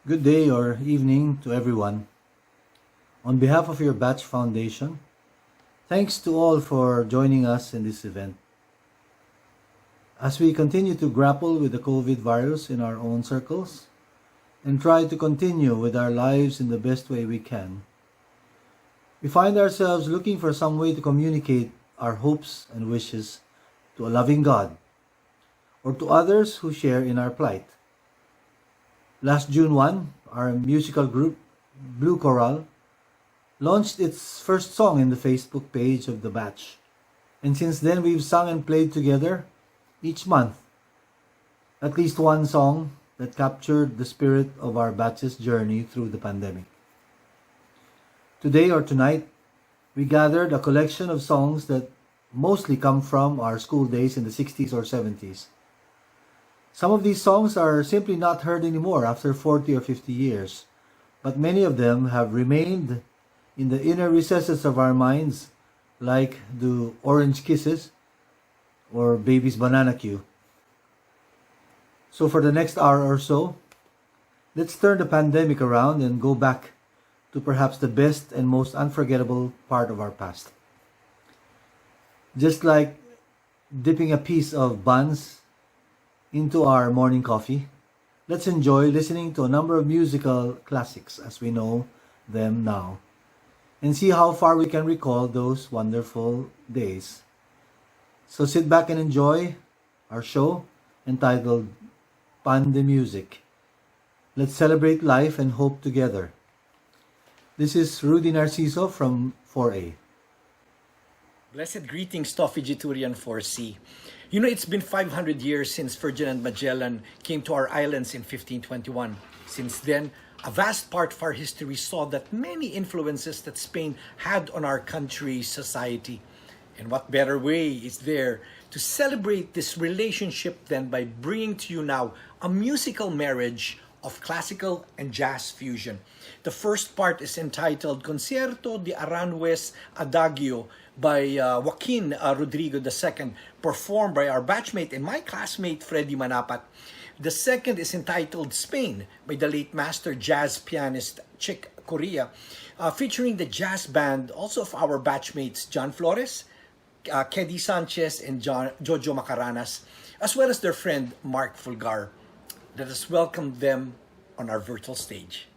Good day or evening to everyone. On behalf of your Batch Foundation, thanks to all for joining us in this event. As we continue to grapple with the COVID virus in our own circles and try to continue with our lives in the best way we can, we find ourselves looking for some way to communicate our hopes and wishes to a loving God or to others who share in our plight. Last June 1, our musical group, Blue Choral, launched its first song in the Facebook page of the batch. And since then, we've sung and played together each month, at least one song that captured the spirit of our batch's journey through the pandemic. Today or tonight, we gathered a collection of songs that mostly come from our school days in the 60s or 70s. Some of these songs are simply not heard anymore after 40 or 50 years, but many of them have remained in the inner recesses of our minds, like do Orange Kisses or Baby's Banana Queue. So for the next hour or so, let's turn the pandemic around and go back to perhaps the best and most unforgettable part of our past. Just like dipping a piece of buns into our morning coffee, let's enjoy listening to a number of musical classics as we know them now and see how far we can recall those wonderful days. So sit back and enjoy our show entitled Pande Music. Let's celebrate life and hope together. This is Rudy Narciso from 4A. Blessed greetings, Toffee Giturian 4C. You know, it's been 500 years since Ferdinand Magellan came to our islands in 1521. Since then, a vast part of our history saw that many influences that Spain had on our country's society. And what better way is there to celebrate this relationship than by bringing to you now a musical marriage of classical and jazz fusion. The first part is entitled Concierto de Aranjuez Adagio by Joaquin Rodrigo II, performed by our batchmate and my classmate Freddy Manapat. The second is entitled Spain by the late master jazz pianist Chick Corea, featuring the jazz band also of our batchmates John Flores, Kedi Sanchez, and Jojo Macaranas, as well as their friend Mark Fulgar. Let us welcome them on our virtual stage.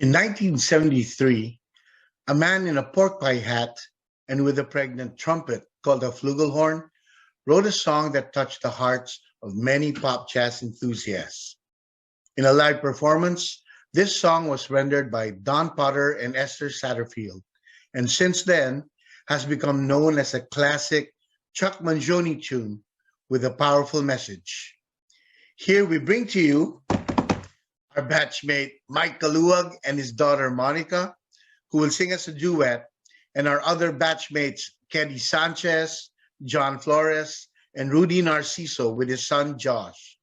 In 1973, a man in a pork pie hat and with a pregnant trumpet called a flugelhorn wrote a song that touched the hearts of many pop jazz enthusiasts. In a live performance, this song was rendered by Don Potter and Esther Satterfield, and since then has become known as a classic Chuck Mangione tune with a powerful message. Here we bring to you our batchmate Mike Kaluwag and his daughter Monica, who will sing us a duet, and our other batchmates Keddy Sanchez, John Flores, and Rudy Narciso with his son Josh.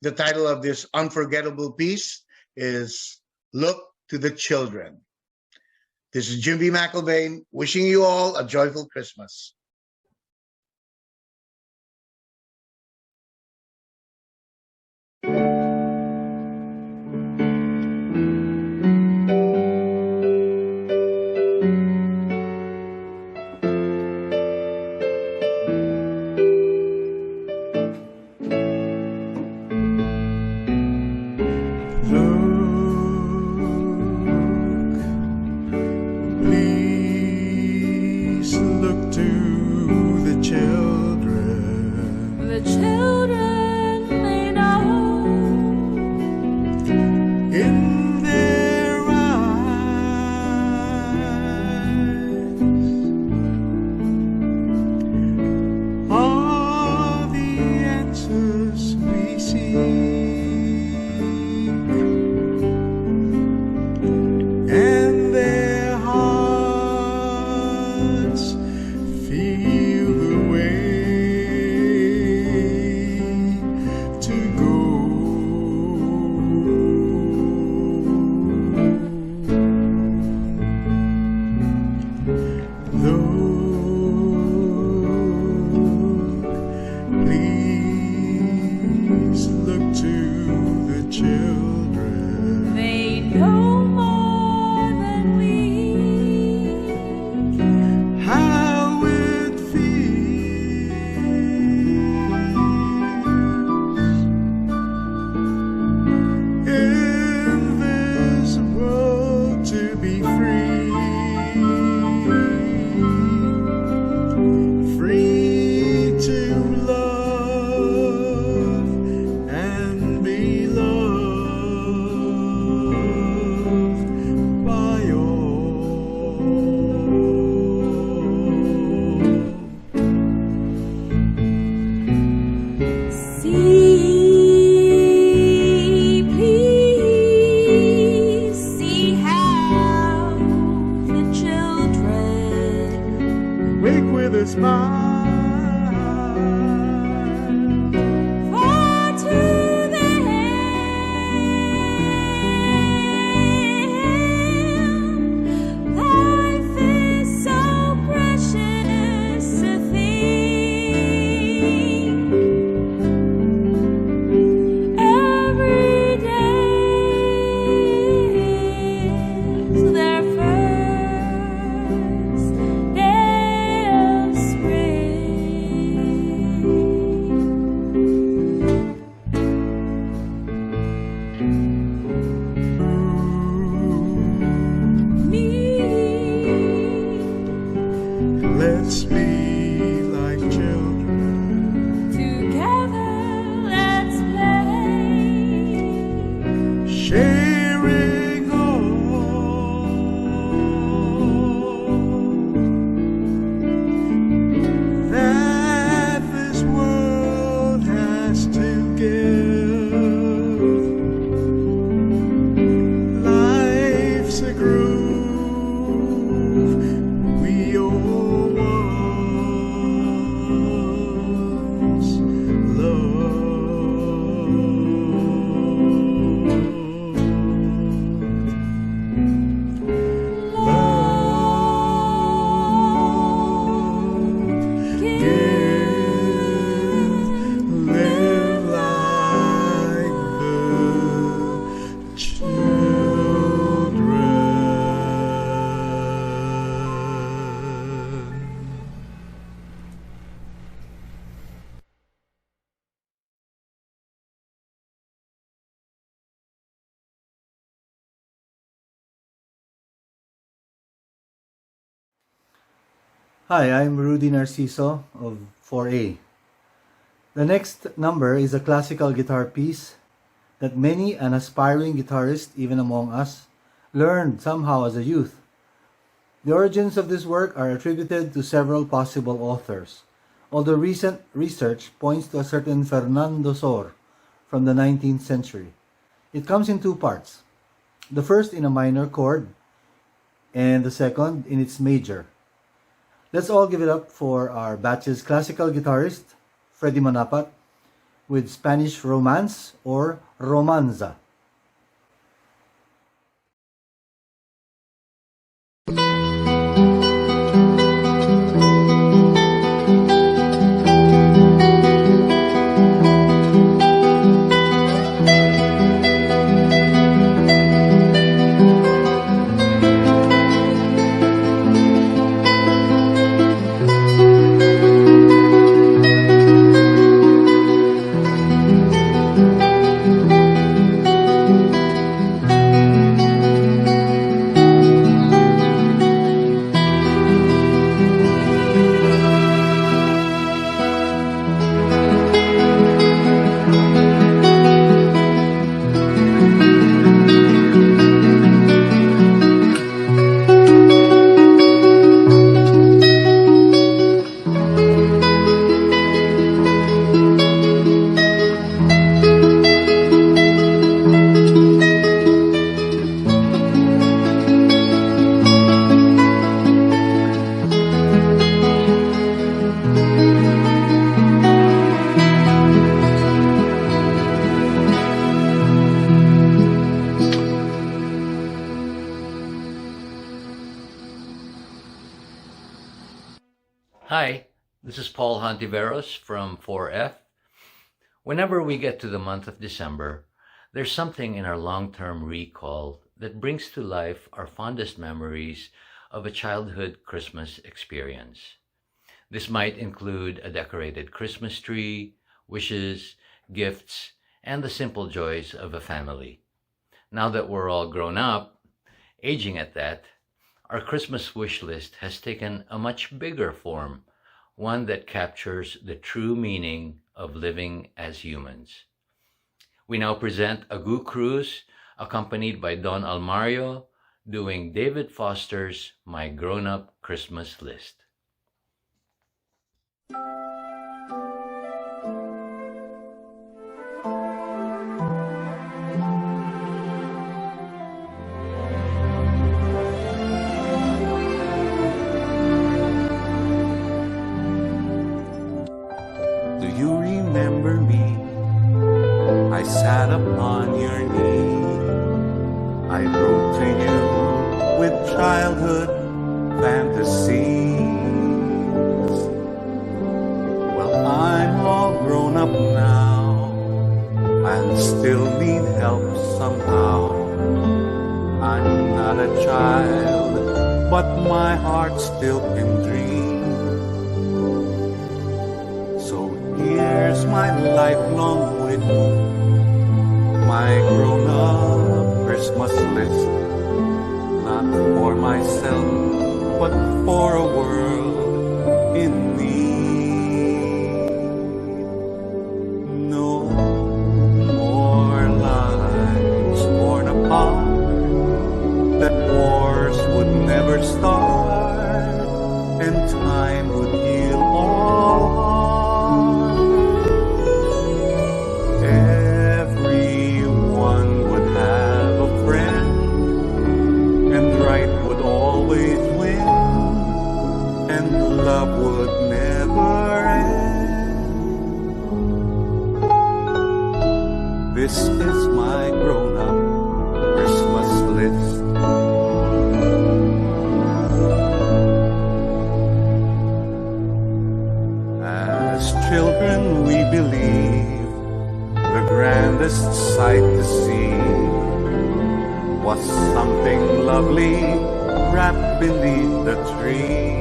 The title of this unforgettable piece is Look to the Children. This is Jim B. McElvain wishing you all a joyful Christmas. Please look to the children. The children may know In their eyes are the answers we seek. And their hearts feel the way Hi, I'm Rudy Narciso of 4A. The next number is a classical guitar piece that many an aspiring guitarist, even among us, learned somehow as a youth. The origins of this work are attributed to several possible authors, although recent research points to a certain Fernando Sor from the 19th century. It comes in two parts, the first in a minor chord and the second in its major. Let's all give it up for our batch's classical guitarist, Freddie Manapat, with Spanish Romance or Romanza. Hi, this is Paul Hontiveros from 4F. Whenever we get to the month of December, there's something in our long-term recall that brings to life our fondest memories of a childhood Christmas experience. This might include a decorated Christmas tree, wishes, gifts, and the simple joys of a family. Now that we're all grown up, aging at that, our Christmas wish list has taken a much bigger form, one that captures the true meaning of living as humans. We now present Agu Cruz, accompanied by Don Almario, doing David Foster's My Grown-Up Christmas List. Do you remember me? I sat upon your knee. I wrote to you with childhood fantasies. Well, I'm all grown up now and still need help somehow. I'm not a child, but my heart still can dream. So here's my lifelong wish, my grown-up Christmas list. Not for myself, but for a world in need. No more lives torn apart, that wars would never start, and time would heal all hearts. Everyone would have a friend, and right would always win, and love would never end. This is my grown-up Christmas list. As children we believe the grandest sight to see was something lovely wrapped beneath the tree.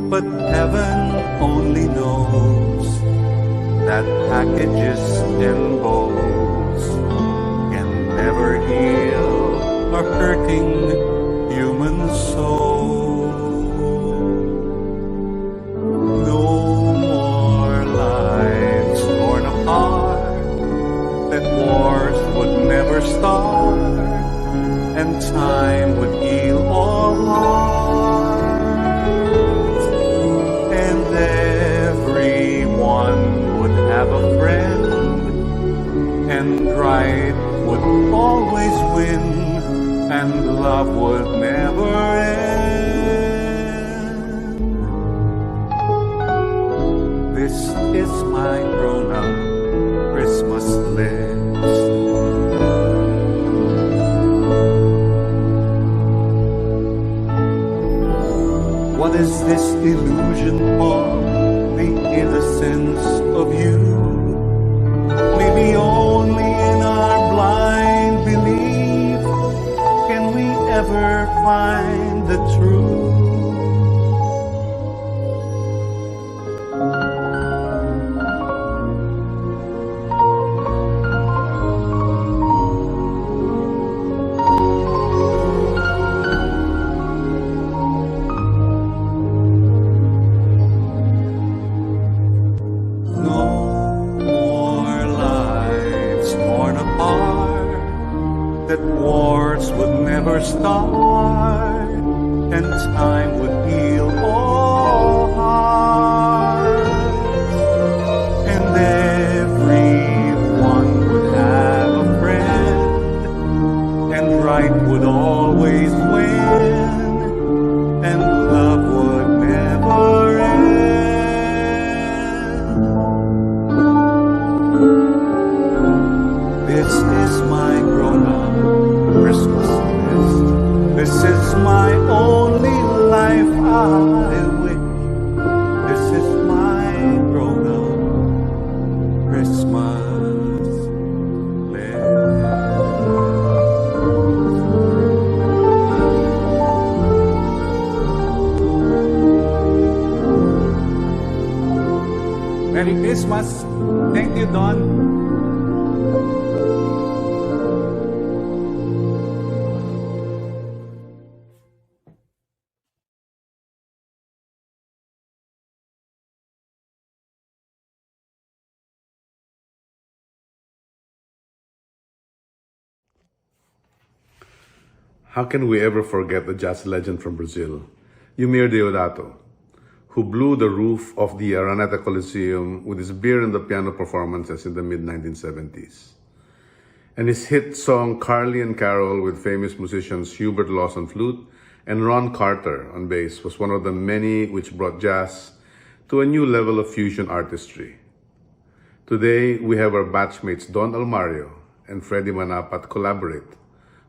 But heaven only knows that packages and bows can never heal a hurting human soul. What is this illusion of the innocence of you? Maybe only in our blind belief can we ever find the truth. No more lives torn apart, that wars would never start, and time would heal all hearts, and everyone would have a friend, and right would always win, and love would never end. This is my grown-up Christmas list. This is my only life I wish. This is my grown-up Christmas list. Merry Christmas. Thank you, Don. How can we ever forget the jazz legend from Brazil, Eumir Deodato, who blew the roof of the Araneta Coliseum with his beer and the piano performances in the mid-1970s. And his hit song Carly and Carol with famous musicians Hubert Laws on flute and Ron Carter on bass was one of the many which brought jazz to a new level of fusion artistry. Today, we have our batchmates Don Almario and Freddie Manapat collaborate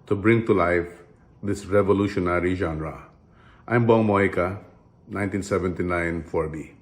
to bring to life this revolutionary genre. I'm Bong Mojica, 1979 4B.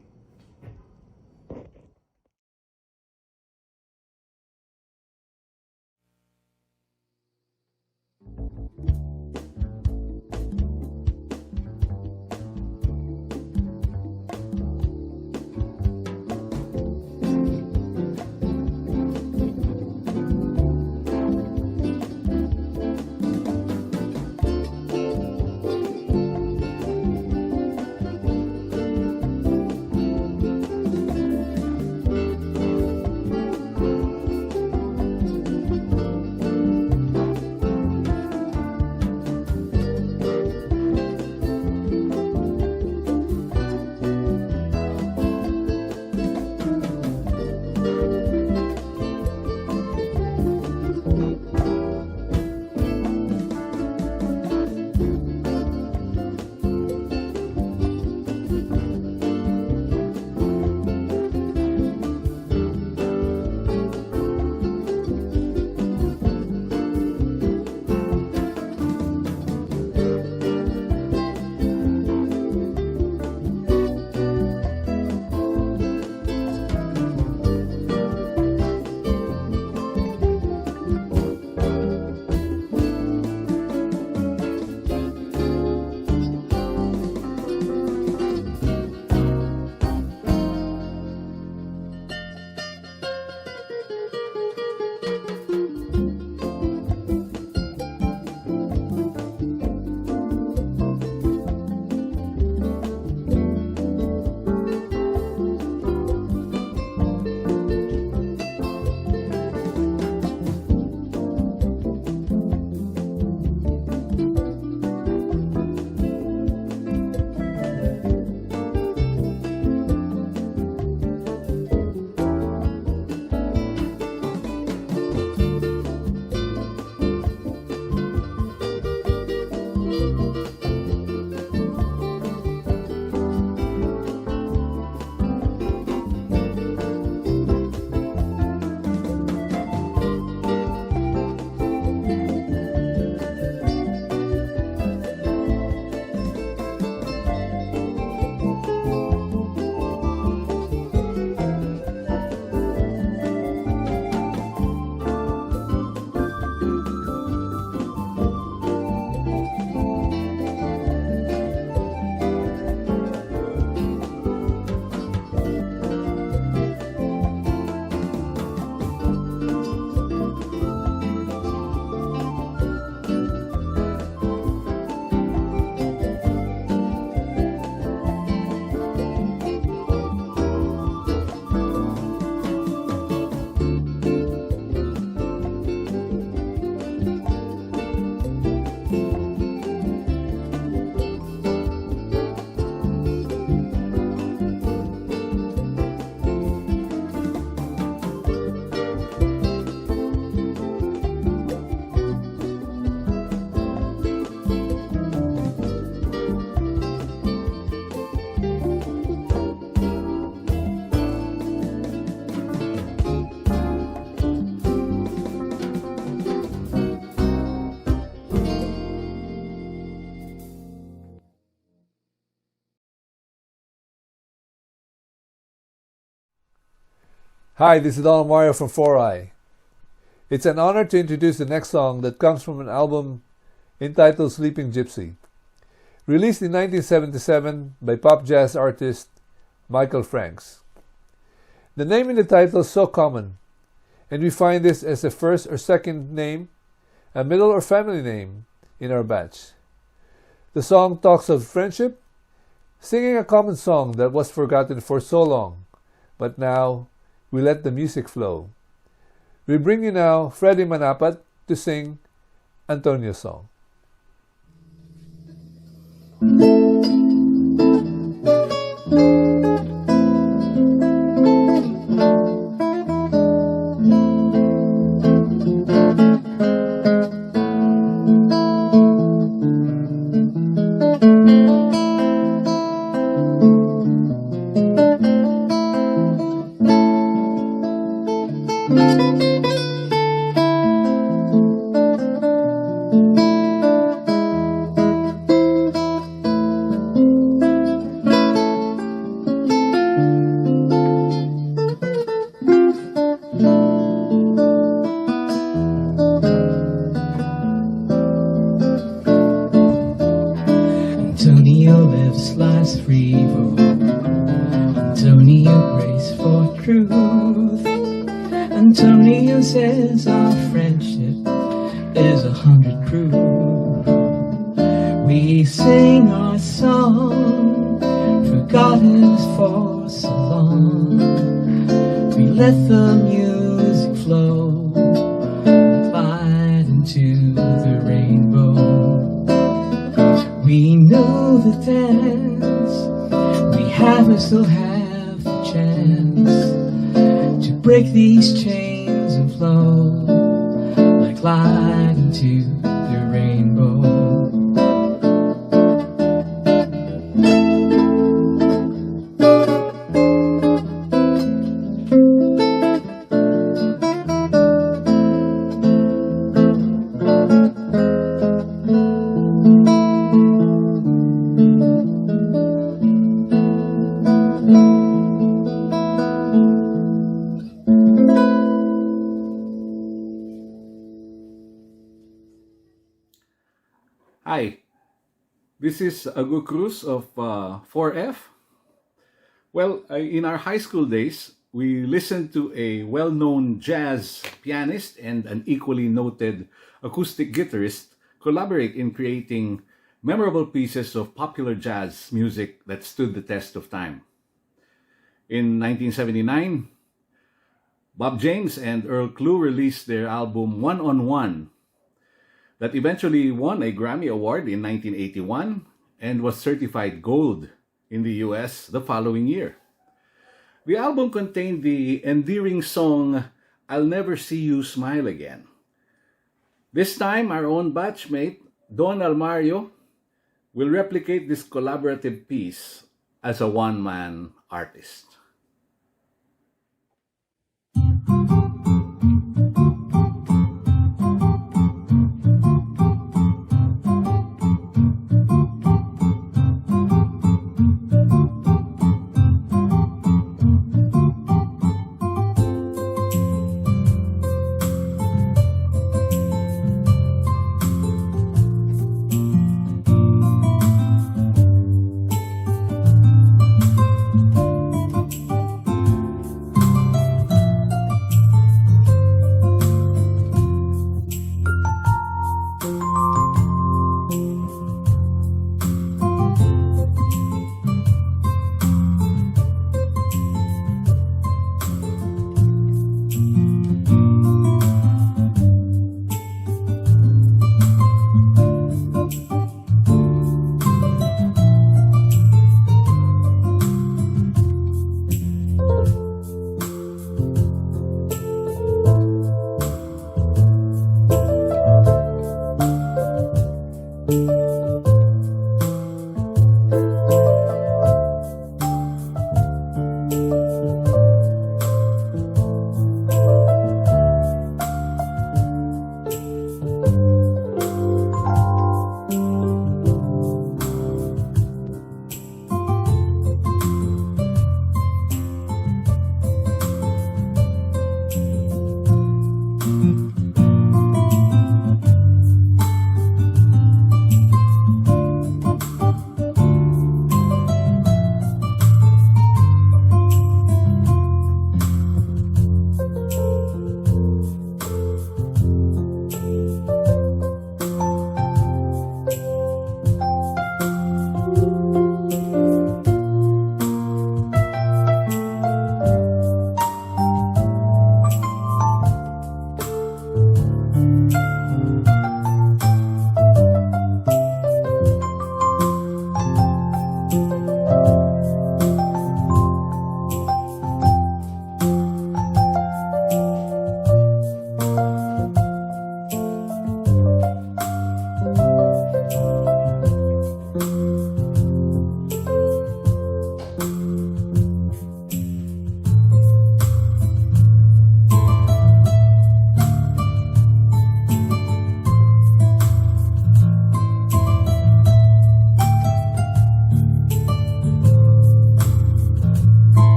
Hi, this is Don Mario from 4i. It's an honor to introduce the next song that comes from an album entitled Sleeping Gypsy, released in 1977 by pop jazz artist Michael Franks. The name in the title is so common, and we find this as a first or second name, a middle or family name in our batch. The song talks of friendship, singing a common song that was forgotten for so long, but now we let the music flow. We bring you now Freddie Manapat to sing Antonio's song. Antonio lives life's free roam. Antonio prays for truth. Antonio says our friendship is 100 proof. We sing our song, forgotten for so long. We let the music flow, light into the rainbow. We know the dance, we have and still have the chance to break these chains and flow like light into the rainbow. Hi, this is Agu Cruz of 4F. Well, in our high school days, we listened to a well-known jazz pianist and an equally noted acoustic guitarist collaborate in creating memorable pieces of popular jazz music that stood the test of time. In 1979, Bob James and Earl Klugh released their album One on One, that eventually won a Grammy Award in 1981 and was certified gold in the US the following year. The album contained the endearing song, I'll Never See You Smile Again. This time, our own batchmate, Don Almario, will replicate this collaborative piece as a one-man artist.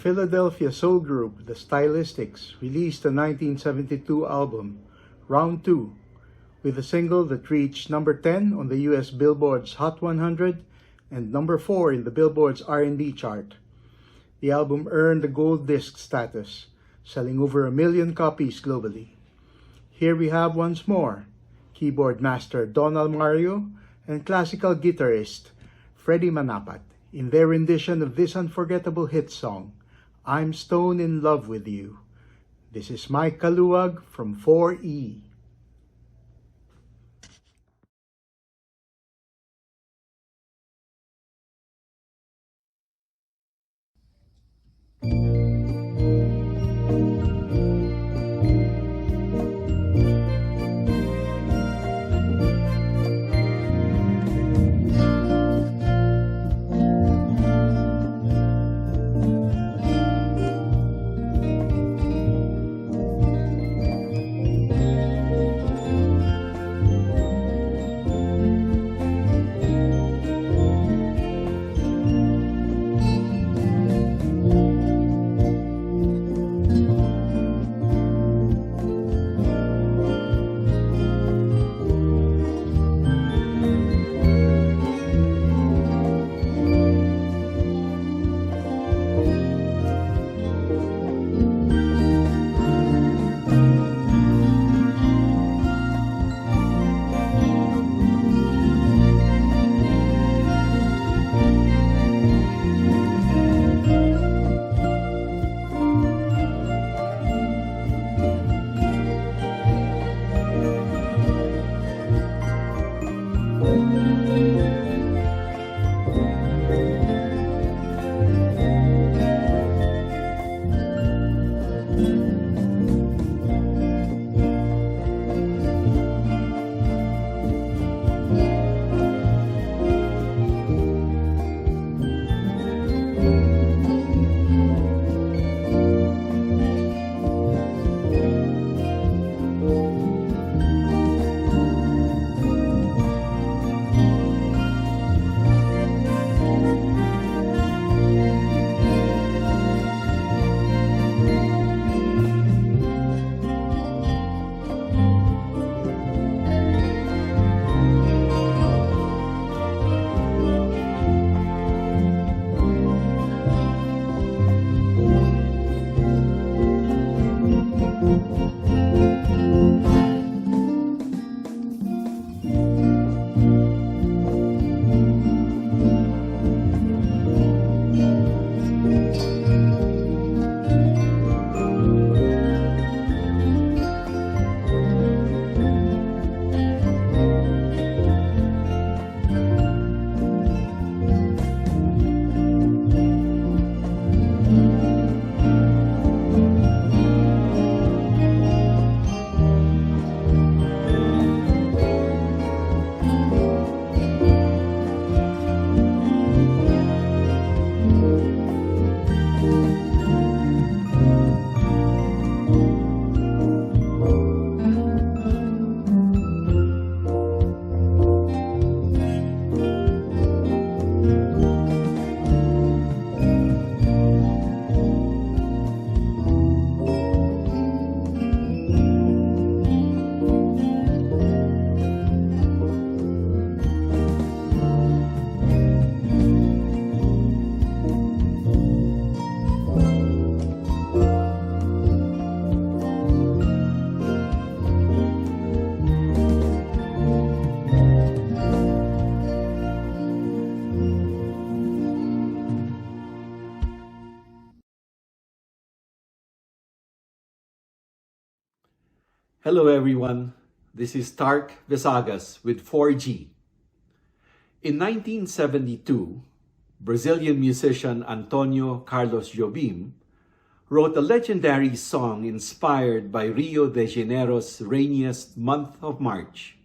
Philadelphia soul group The Stylistics released a 1972 album, Round 2, with a single that reached number 10 on the US Billboard's Hot 100 and number 4 in the Billboard's R&B chart. The album earned a gold disc status, selling over 1 million copies globally. Here we have once more keyboard master Don Almario and classical guitarist Freddie Manapat in their rendition of this unforgettable hit song, I'm Stone in Love with You. This is Mike Kaluwag from 4E. Hello everyone, this is Tark Vesagas with 4G. In 1972, Brazilian musician Antonio Carlos Jobim wrote a legendary song inspired by Rio de Janeiro's rainiest month of March.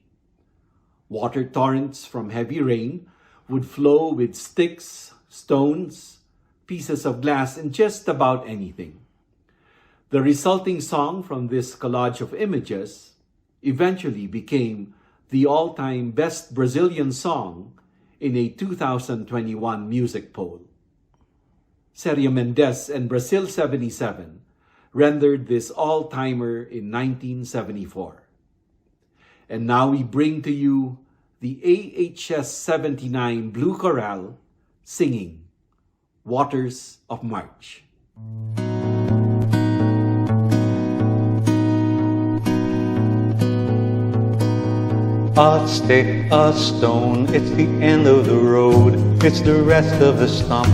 Water torrents from heavy rain would flow with sticks, stones, pieces of glass, and just about anything. The resulting song from this collage of images eventually became the all-time best Brazilian song in a 2021 music poll. Sergio Mendes and Brazil 77 rendered this all-timer in 1974. And now we bring to you the AHS 79 Blue Chorale singing Waters of March. A stick, a stone, it's the end of the road. It's the rest of the stump,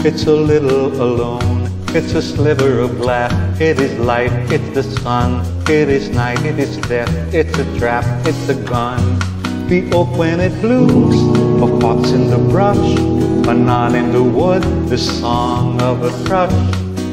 it's a little alone. It's a sliver of glass, it is light, it's the sun. It is night, it is death, it's a trap, it's a gun. The oak when it blooms, a fox in the brush, a knot in the wood, the song of a thrush.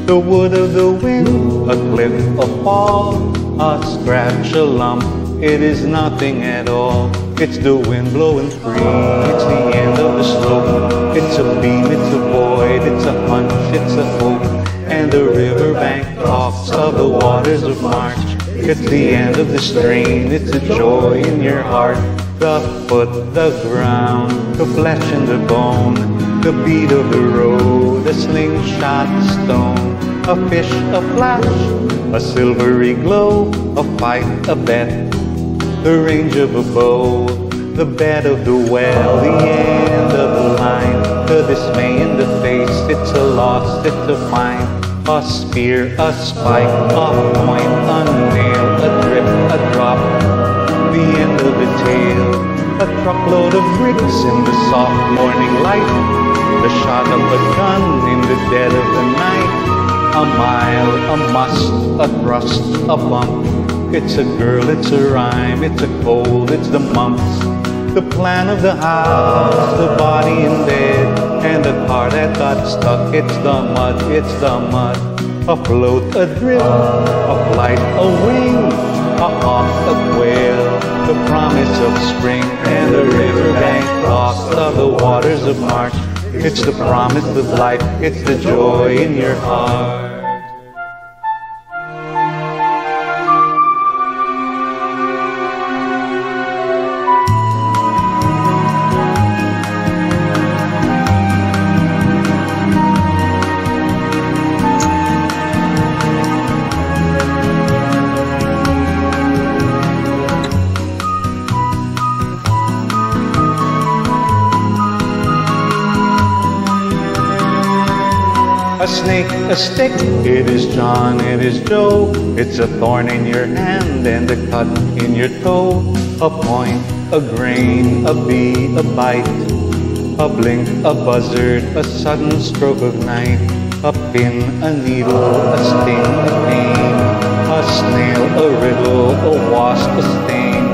The wood of the wind, a cliff, a fall, a scratch, a lump. It is nothing at all. It's the wind blowing free. It's the end of the slope. It's a beam, it's a void, it's a hunch, it's a hope. And the riverbank talks of the waters of March. It's the end of the stream. It's a joy in your heart. The foot, the ground, the flesh and the bone, the beat of the road, a slingshot stone, a fish, a flash, a silvery glow, a fight, a bet. The range of a bow, the bed of the well, the end of the line, the dismay in the face, it's a loss, it's a find, a spear, a spike, a point, a nail, a drip, a drop, the end of the tale, a truckload of bricks in the soft morning light, the shot of a gun in the dead of the night, a mile, a must, a thrust, a bump. It's a girl, it's a rhyme, it's a cold, it's the mumps. The plan of the house, the body in bed, and the car that got stuck. It's the mud, it's the mud. A float, a drift, a flight, a wing, a hawk, a quail. The promise of spring and the riverbank talks of the waters of March. It's the promise of life, it's the joy in your heart. A snake, a stick, it is John, it is Joe. It's a thorn in your hand and a cut in your toe. A point, a grain, a bee, a bite, a blink, a buzzard, a sudden stroke of night. A pin, a needle, a sting, a pain, a snail, a riddle, a wasp, a stain.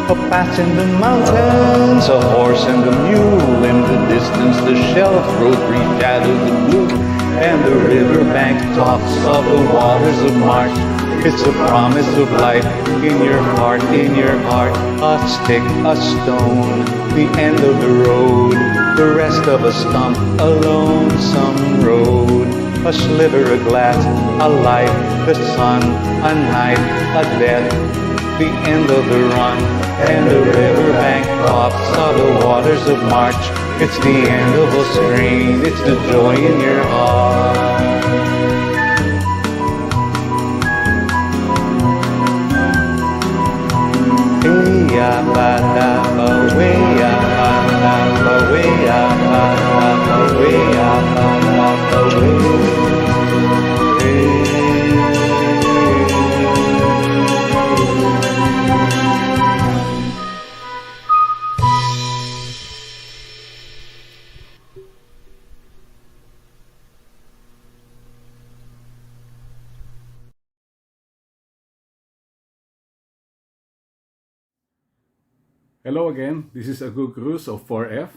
A path in the mountains, a horse and a mule. In the distance the shell throws three shadows of blue. And the riverbank talks of the waters of March. It's a promise of life in your heart, in your heart. A stick, a stone, the end of the road, the rest of a stump, a lonesome road. A sliver of glass, a light, the sun, a night, a death, the end of the run. And the riverbank talks of the waters of March. It's the end of a stream, it's the joy in your heart. Hey ya ba da ba way ya ba da ba way ya ba da ba way ya ba da ba way. Hello again, this is Agu Cruz of 4F.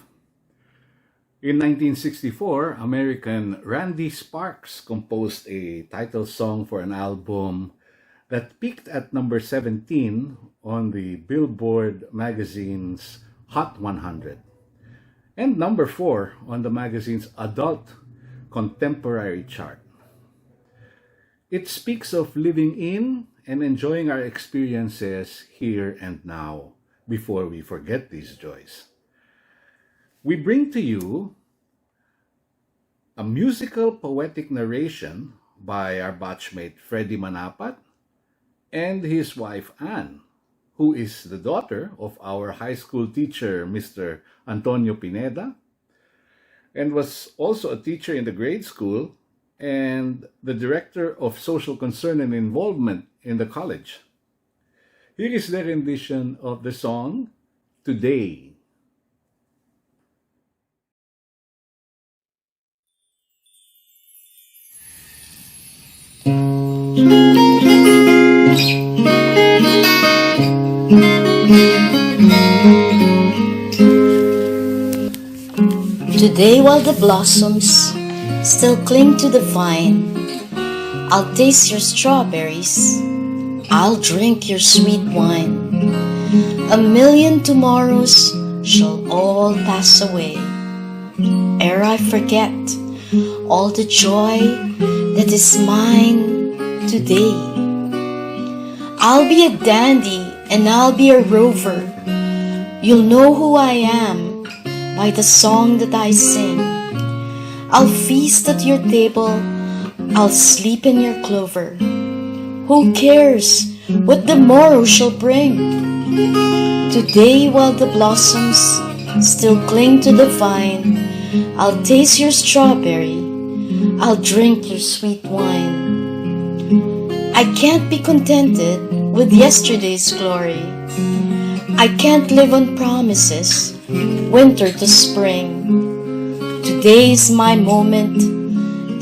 In 1964, American Randy Sparks composed a title song for an album that peaked at number 17 on the Billboard magazine's Hot 100 and number 4 on the magazine's Adult Contemporary chart. It speaks of living in and enjoying our experiences here and now, before we forget these joys. We bring to you a musical poetic narration by our batchmate Freddie Manapat and his wife Anne, who is the daughter of our high school teacher, Mr. Antonio Pineda, and was also a teacher in the grade school and the director of social concern and involvement in the college. Here is their rendition of the song Today. Today, while the blossoms still cling to the vine, I'll taste your strawberries, I'll drink your sweet wine. A million tomorrows shall all pass away, ere I forget all the joy that is mine today. I'll be a dandy and I'll be a rover. You'll know who I am by the song that I sing. I'll feast at your table, I'll sleep in your clover. Who cares what the morrow shall bring? Today, while the blossoms still cling to the vine, I'll taste your strawberry, I'll drink your sweet wine. I can't be contented with yesterday's glory. I can't live on promises, winter to spring. Today is my moment,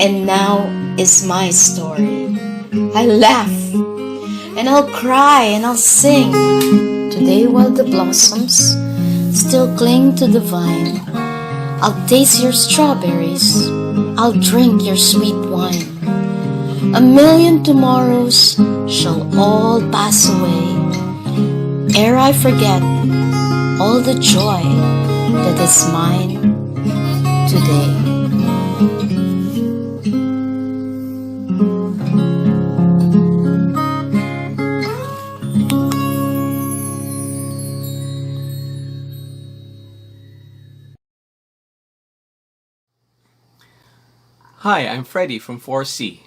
and now is my story. I'll laugh, and I'll cry, and I'll sing. Today, while the blossoms still cling to the vine, I'll taste your strawberries, I'll drink your sweet wine. A million tomorrows shall all pass away, ere I forget all the joy that is mine today. Hi, I'm Freddie from 4C.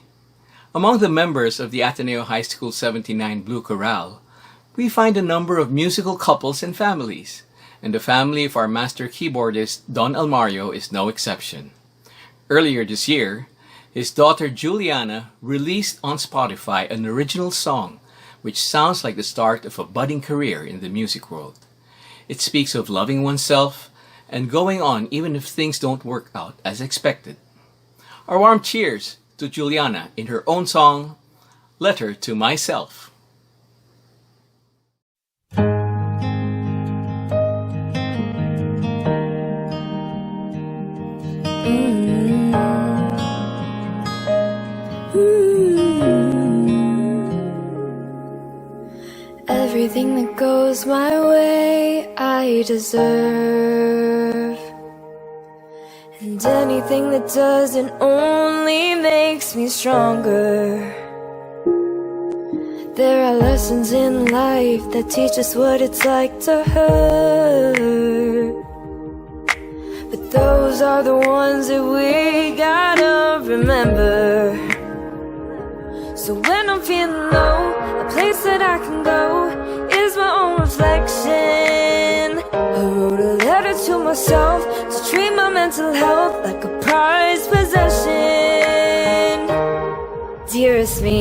Among the members of the Ateneo High School 79 Blue Chorale, we find a number of musical couples and families, and the family of our master keyboardist Don Almario is no exception. Earlier this year, his daughter Juliana released on Spotify an original song which sounds like the start of a budding career in the music world. It speaks of loving oneself and going on even if things don't work out as expected. Our warm cheers to Juliana in her own song, Letter to Myself. Everything that goes my way, I deserve. And anything that doesn't only makes me stronger. There are lessons in life that teach us what it's like to hurt. But those are the ones that we gotta remember. So when I'm feeling low, a place that I can go is my own reflection. I wrote a letter to myself to treat my mental health like a prized possession. Dearest me,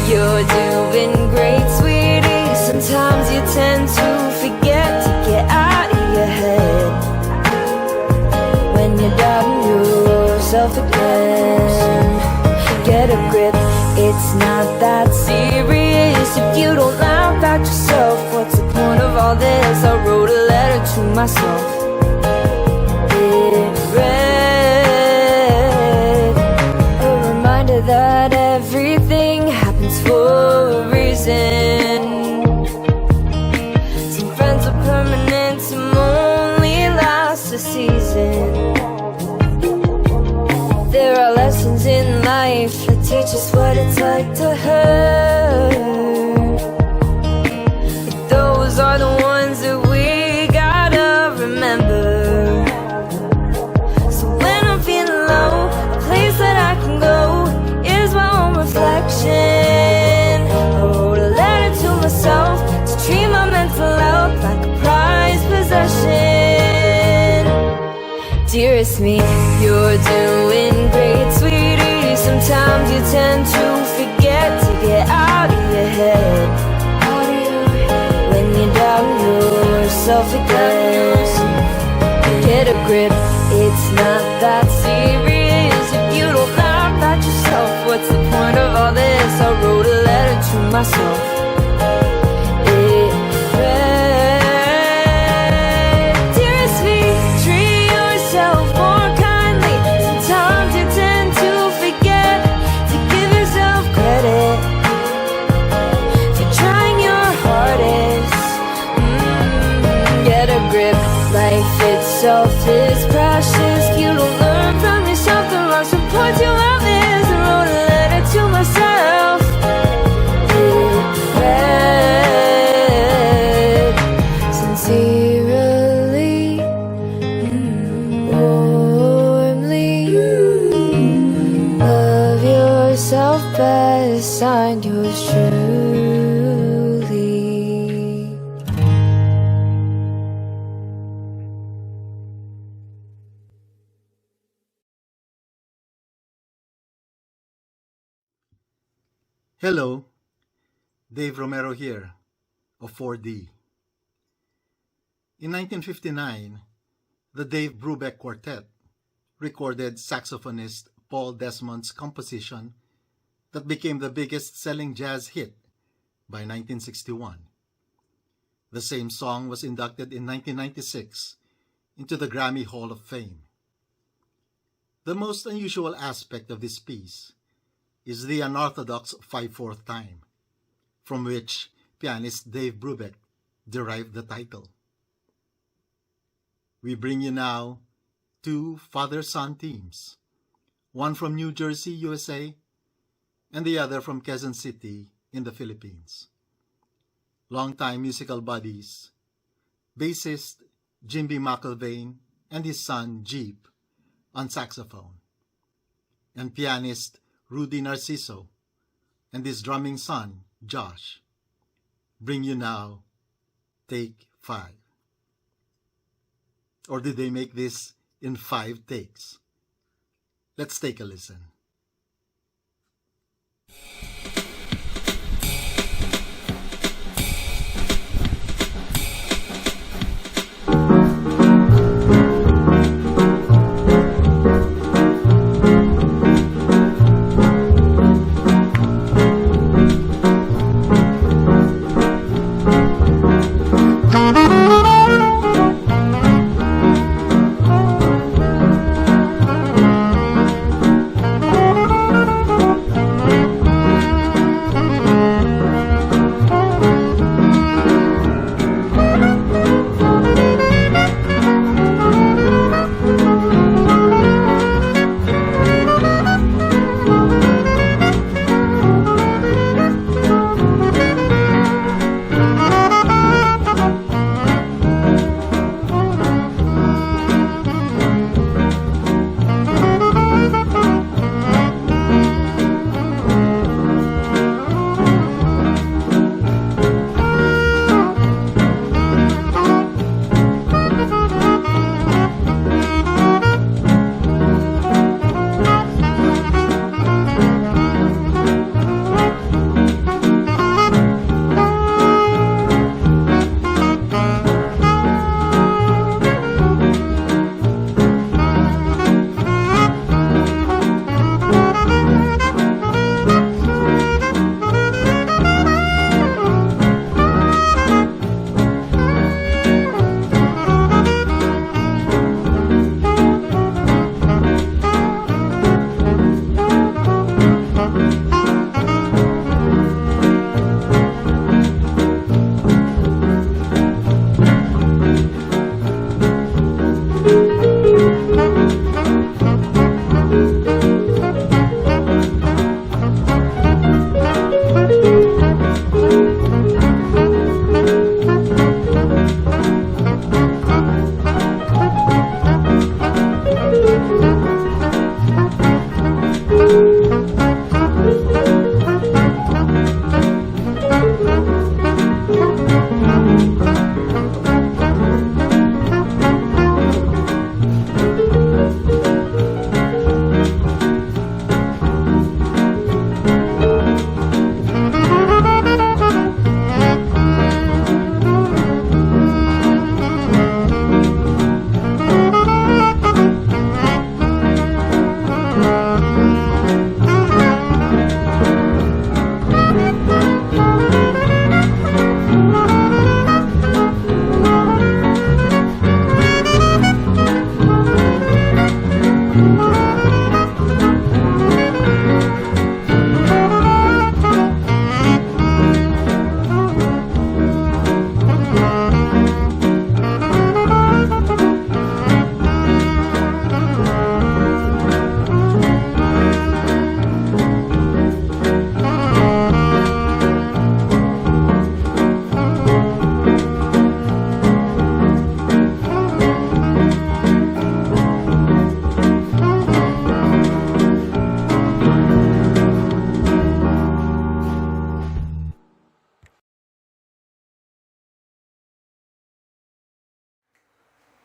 you're doing great, sweetie. Sometimes you tend to forget to get out of your head. When you're doubting yourself again, get a grip, it's not that serious. If you don't laugh at yourself, what's the point of all this? I wrote a letter to myself. It read, a reminder that everything happens for a reason. Some friends are permanent, some only last a season. There are lessons in life that teach us what it's like to hurt. But those are the ones that we gotta remember. So when I'm feeling low, a place Dearest me, you're doing great, sweetie. Sometimes you tend to forget to get out of your head. When you doubt yourself again, get a grip, it's not that serious. If you don't laugh at yourself, what's the point of all this? I wrote a letter to myself. It read, dearest me, treat yourself more kindly. Sometimes you tend to forget to give yourself credit for trying your hardest. Get a grip, life itself is precious. You don't learn from yourself, the wrongs will point you out this. I wrote a letter to myself. It read, sincerely, warmly, love yourself best, signed yours truly. Hello, Dave Romero here of 4D. In 1959, the Dave Brubeck Quartet recorded saxophonist Paul Desmond's composition that became the biggest-selling jazz hit by 1961. The same song was inducted in 1996 into the Grammy Hall of Fame. The most unusual aspect of this piece is the unorthodox 5/4 time, from which pianist Dave Brubeck derived the title. We bring you now two father-son teams, one from New Jersey, USA, and the other from Quezon City in the Philippines. Longtime musical buddies, bassist Jimby McIlvaine and his son Jeep on saxophone, and pianist Rudy Narciso and his drumming son Josh, bring you now Take 5. Or did they make this in 5 takes? Let's take a listen.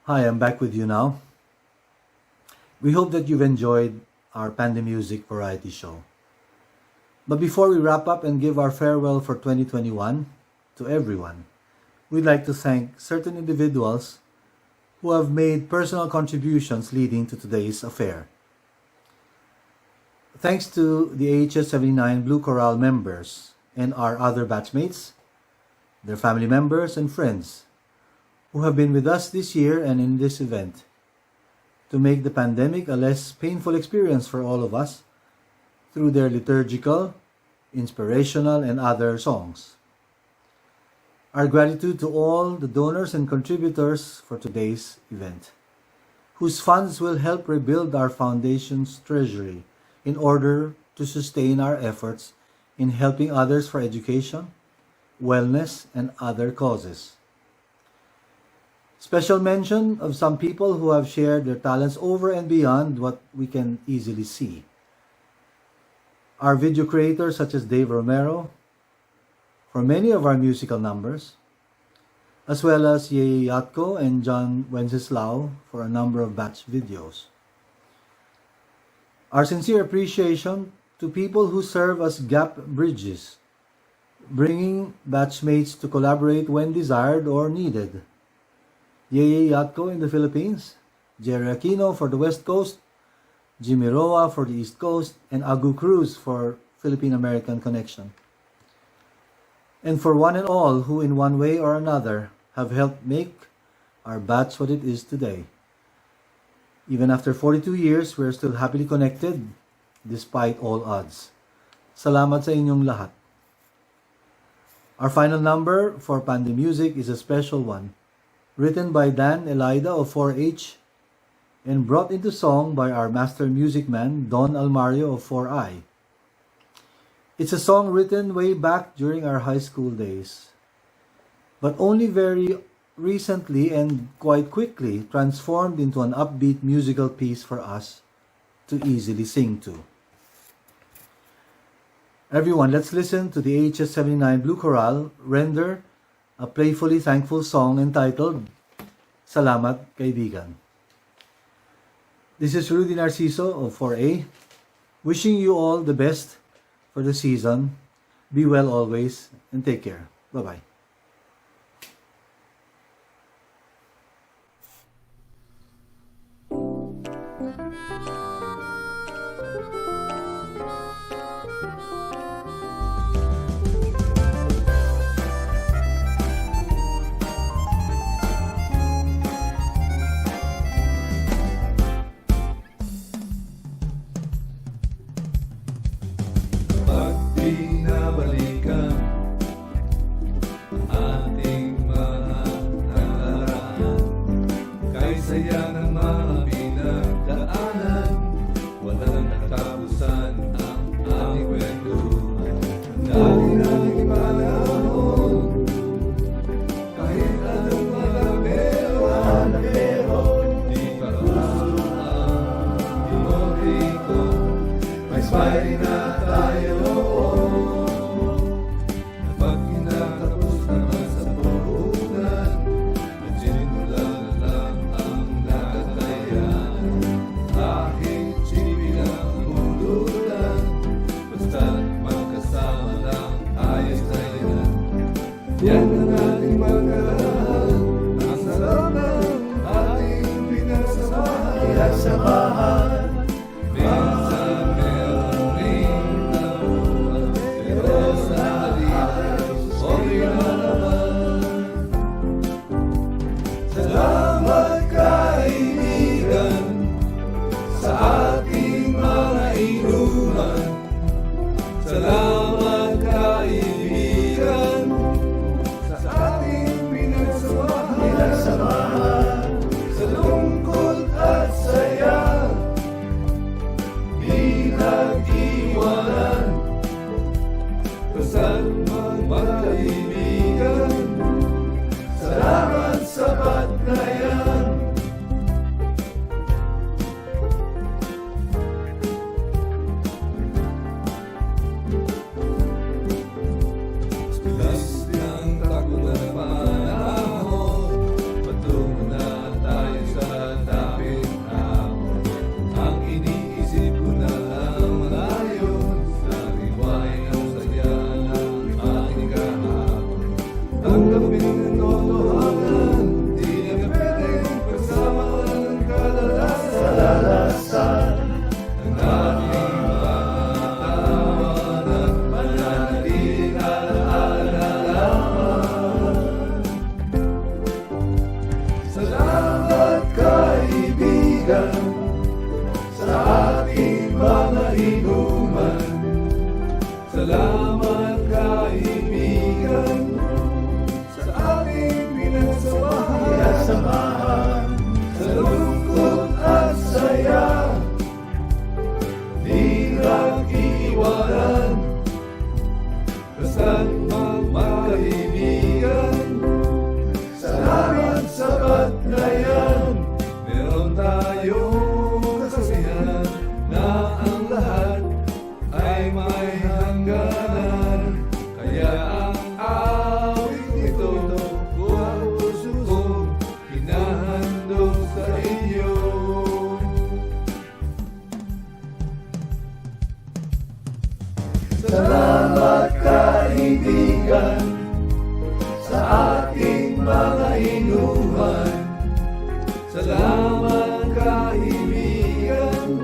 Hi, I'm back with you now. We hope that you've enjoyed our Panda Music variety show. But before we wrap up and give our farewell for 2021 to everyone, we'd like to thank certain individuals who have made personal contributions leading to today's affair. Thanks to the AHS 79 Blue Chorale members and our other batchmates, their family members and friends who have been with us this year and in this event to make the pandemic a less painful experience for all of us through their liturgical, inspirational, and other songs. Our gratitude to all the donors and contributors for today's event, whose funds will help rebuild our foundation's treasury in order to sustain our efforts in helping others for education, wellness, and other causes. Special mention of some people who have shared their talents over and beyond what we can easily see. Our video creators such as Dave Romero for many of our musical numbers, as well as Yeye Yatko and John Wenceslao for a number of batch videos. Our sincere appreciation to people who serve as gap bridges, bringing batchmates to collaborate when desired or needed. Yeye Yatko in the Philippines, Jerry Aquino for the West Coast, Jimmy Roa for the East Coast, and Agu Cruz for Philippine-American Connection. And for one and all who in one way or another have helped make our batch what it is today. Even after 42 years, we are still happily connected despite all odds. Salamat sa inyong lahat. Our final number for Panda Music is a special one, written by Dan Elida of 4H and brought into song by our master music man, Don Almario of 4I. It's a song written way back during our high school days, but only very recently and quite quickly transformed into an upbeat musical piece for us to easily sing to. Everyone, let's listen to the AHS 79 Blue Chorale render a playfully thankful song entitled Salamat Kaibigan. This is Rudy Narciso of 4A, wishing you all the best for the season. Be well always and take care. Bye-bye. Binabalikan ating mga nakaraan, kay saya ng mga pinagdaanan, walang katapusan ang aming kwentuhan. Dahil naging panahon, kahit anong mga pero di pa gusto ang emotriko, may smiley na tayo. Yan ang ating pagkaraan, ang sarap ng ating pinagsamahan. Pinagsamahan, minsan merong rintaon, pero sa halip, okay na naman. Salamat kaibigan sa ating mga inuman. Salamat kaibigan sa Tanggapin ang totohanan, di na pwedeng pagsama ng kalalasan ng ating pangatawan at mananatiling alaala lamang. Salamat kaibigan sa ating mga inuman. Salamat kaibigan sa ating pinagsamahan. Sa lungkot at saya, di nag-iwanan. Basta't magkaibigan, salamat sapat na yan. Meron tayong kasabihan na ang lahat ay may hangganan. Kaya ang awit nito buong puso kong hinahandog sa inyo. Salamat kaibigan sa ating mga inuman. Salamat kaibigan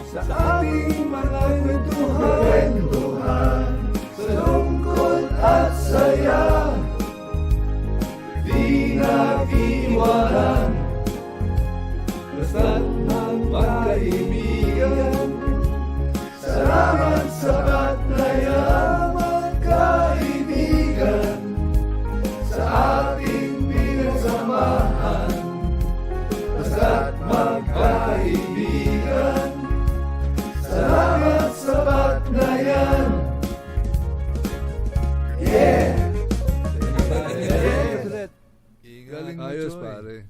sa ating mga kwentuhan. Sa lungkot at saya, di nag-iwanan. Basta't magkaibigan, salamat sapat na yaman kaibigan sa ating pinagsamahan. Basta't magkaibigan, salamat sapat na yan. Yeah! Ayos pare.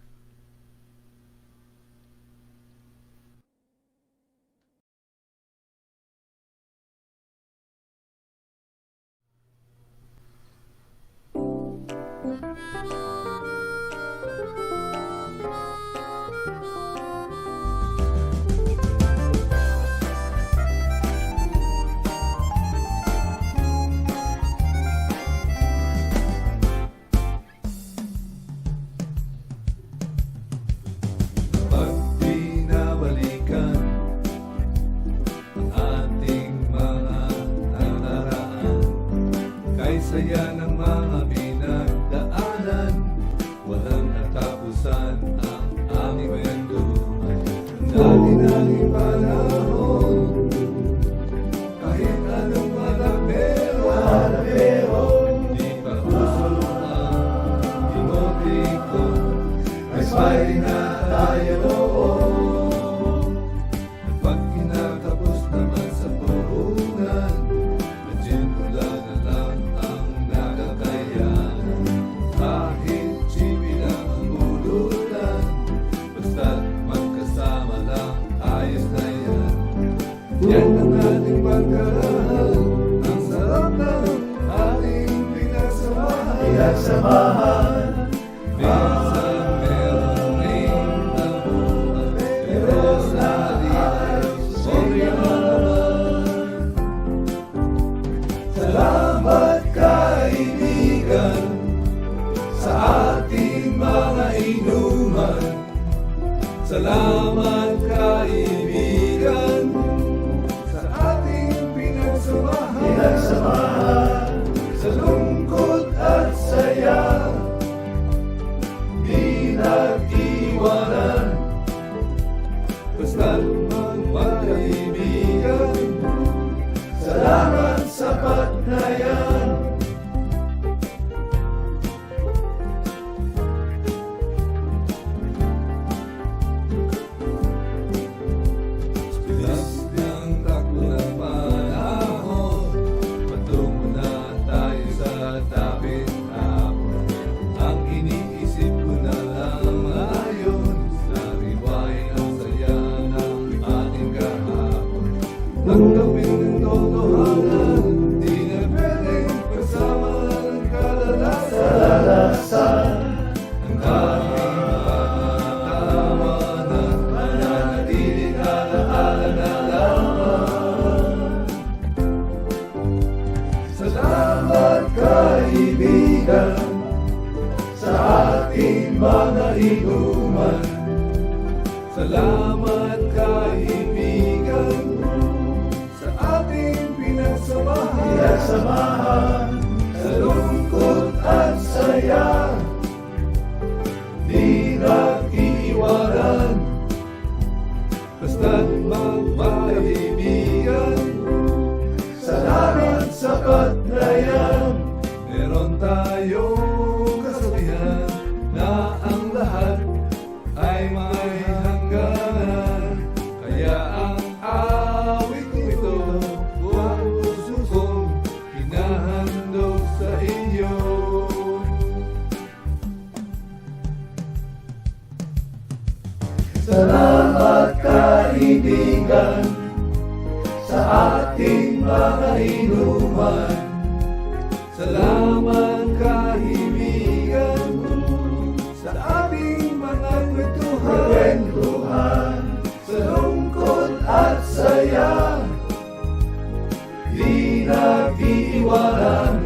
Pag binabalikan ang ating mga nakaraan, kay saya ng mga pinagdaanan, walang natapusan ang aming kwentuhan. Ang dati-dating panahon, kahit anong alam meron, di pa puso ang emotikon, ay smiling na tayo noon. At pag kinatapos naman sa puhunan, nandiyan pula na lang ang nakakayanan. Kahit chibi lang ang bulutan, basta't magkasama lang, ayos na yan. Yan ang ating pagkaraan, ang sarap ng ating pinagsamahan. Minsan meron ring tabunan, pero sa halip, sorry naman. Salamat kaibigan sa ating mga inuman. Salamat kaibigan sa ating pinagsamahan. Sa lungkot at saya, di nag-iwanan. Basta't magkaibigan, salamat sapat na yan. Bilis ng takbo ng panahon, patungo na tayo sa tapit hapon. Ang iniisip ko na lang ngayon, nariway ang saya ng ating kahapon. Tanggapin ng totohanan, di na pwedeng pagsama ng kalalasan. Ang ating pangatawan at mananatiling alaala na lamang. Salamat kaibigan mga inuman. Salamat kaibigan sa ating pinagsamahan, sa lungkot at saya, di nag-iiwanan. Basta't magkaibigan, salamat sapat na yan. Meron tayong kasabihan na ang lahat ay may hangganan. Kaya ang awit nito buong puso kong hinahandog sa inyo. Salamat kaibigan sa ating mga inuman. Salamat kaibigan sa ating mga kwentuhan, sa lungkot at saya, di nag-iiwanan.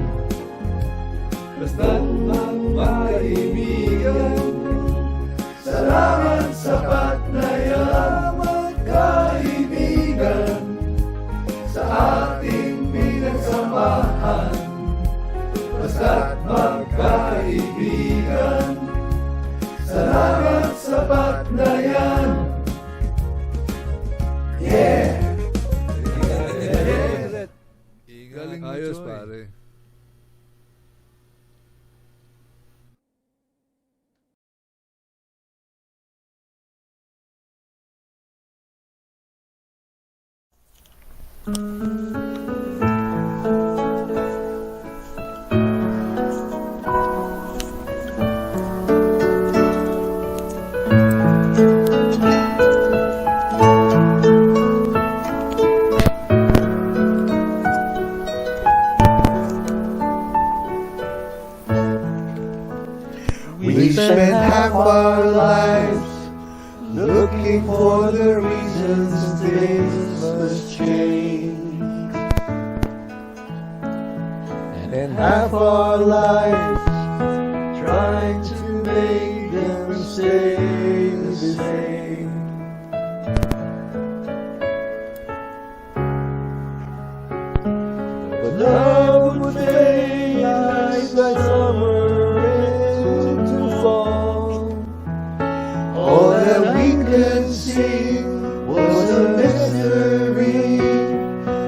Basta't magkaibigan, salamat sapat na yan. Magkaibigan sa ating pinagsamahan, basta't magkaibigan, salamat sapat na yan. Yeah! Galing ayos, pare. We spend half our lives looking for the reasons things must change, and half our lives trying to make them stay the same. But love would fade like summer into fall. All that we could see was a mystery.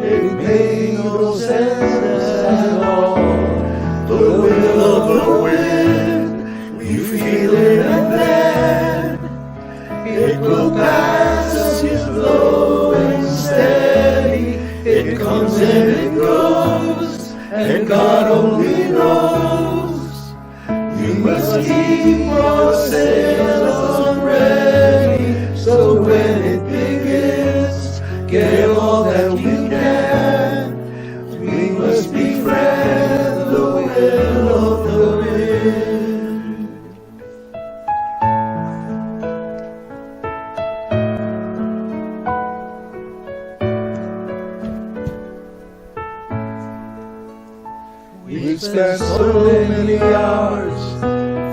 It made no sense at all. The will of the wind, we feel it and then it will pass, it's blowing steady. It comes and it goes, and God only knows. You must keep your sails on ready, so when it begins, get all that you can. We must befriend the will of the wind. We've spent so many hours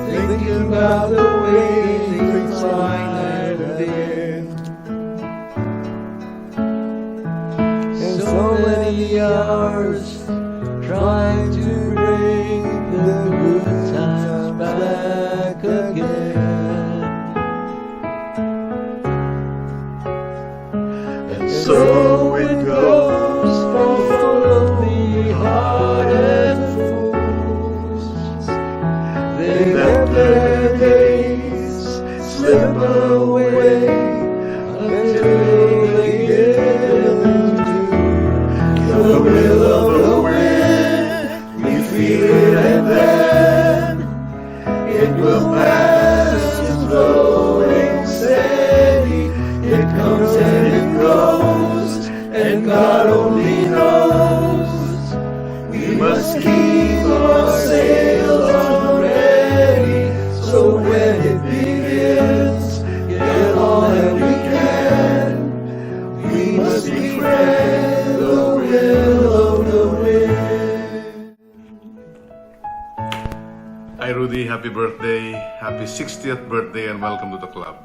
thinking about the way things might have been, and so many hours trying to bring the good times back again. And so it goes for lonely-hearted fools. They let their days slip away until they get into the will of the wind. We feel it and then it will pass, it's blowing steady. It comes and it goes, and God only knows. We must keep our sails on ready, so when it begins, get all that we can. Hi Rudy, happy birthday, happy 60th birthday and welcome to the club.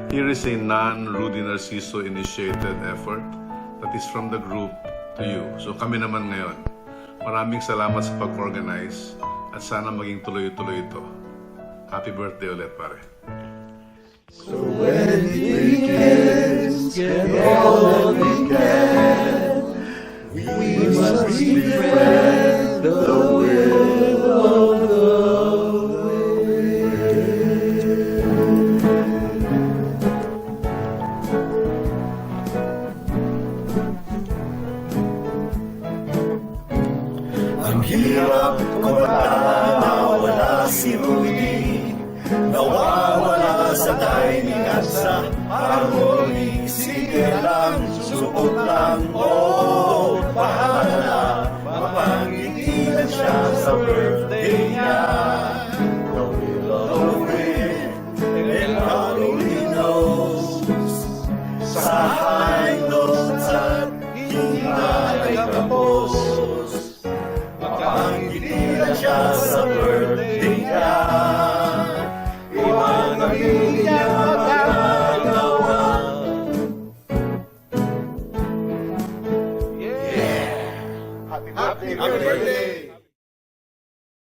Here is a non-Rudy Narciso initiated effort that is from the group to you. So kami naman ngayon. Maraming salamat sa pag-organize at sana maging tuloy-tuloy ito. Happy birthday ulit pare. So when weekends get all that we can, we must befriend the will of the Ang hirap kumanta na wala si Rudy, nawawala sa timing at sa harmony. Sige lang, supot lang, oh, bahala na, mapangitilan siya sa birthday niya. The will of the wind, and God only knows. Sa